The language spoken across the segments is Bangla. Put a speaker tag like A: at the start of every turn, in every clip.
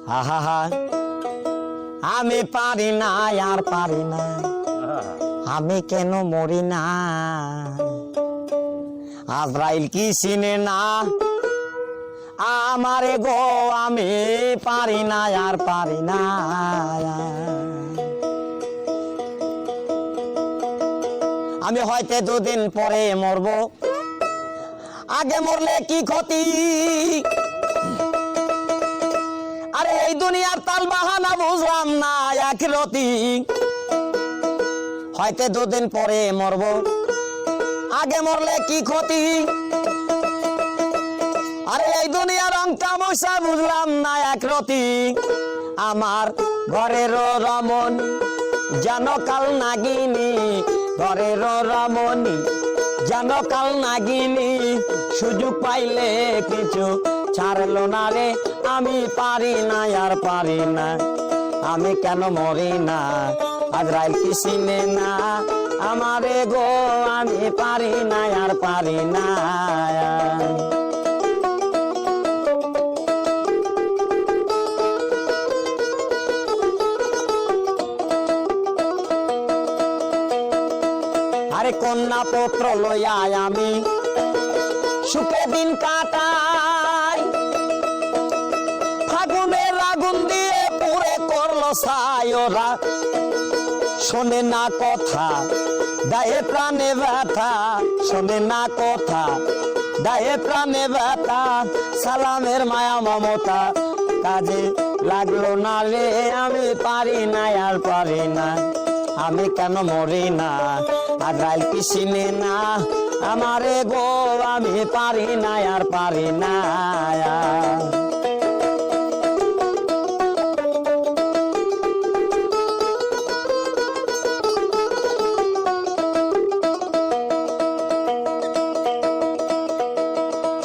A: আহা হা আমি পারি না আর পারি না, আমি কেন মরি না। আজরাইল কি চিনে না আমারে গো, আমি পারি না আর পারি না। আমি হয়তো দুদিন পরে মরব, আগে মরলে কি ক্ষতি। আরে এই দুনিয়ার তাল বাহানা বুঝলাম না আখিরাতি। হয়তো দুদিন পরে মরব, আগে মরলে কি ক্ষতি। আরে এই দুনিয়ার রং তামাশা বুঝলাম না আখিরাতি। আমার ঘরের রমণ যেন কাল নাগিনী, ঘরের রমণী যেন কাল নাগিনী। সুযোগ পাইলে কিছু ছাড়লো না রে, আমি পারি না আর পারি না, আমি কেন মরি না। আজরাইল কি চিনে না আমারে গো, আমি পারি না আর পারি না। আরে কন্যা পত্র লইয়া আমি সুখে দিন কাটাই, ফাগুনের আগুন দিয়ে পুরে করলো ছায়োরা। শোনে না কথা দায়ে প্রাণে ব্যথা, শোনে না কথা দায়ে প্রাণে ব্যথা। সালামের মায়া মমতা কাজে লাগলো না রে, আমি পারি না আর পারি না, আমি কেন মরি না। আজরাইল কি চিনে না আমারে গো, আমি পারি না আর পারি না।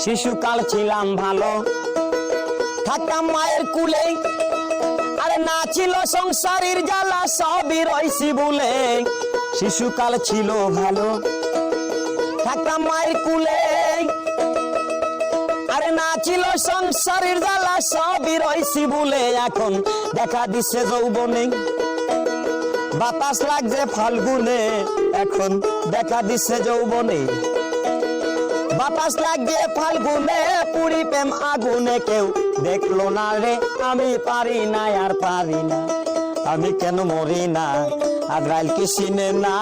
A: শিশুকাল ছিলাম ভালো, থাকতাম মায়ের কুলে। আরে না ছিল সংসারের জ্বালা, সবই রইছি ভুলে। শিশুকাল ছিল ভালো, থাকতাম মায়ের কুলে। আরে না ছিল সংসারের জ্বালা, সবই রইছি ভুলে। এখন দেখা দিচ্ছে যৌবনে, বাতাস লাগছে ফাল্গুনে। এখন দেখা দিচ্ছে যৌবনে, বাতাস লাগছে ফাল্গুনে। পুরি প্রেম আগুনে কেউ দেখলো না রে, আমি পারি না আর পারি না, আমি কেন মরি না। আজরাইল কি চিনে না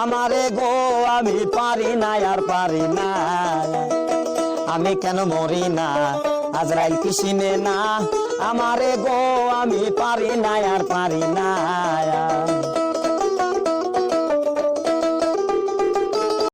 A: আমারে গো, আমি পারি না আর পারি না, আমি কেন মরি না। আজরাইল কি চিনে না আমারে গো, আমি পারি না আর পারি না।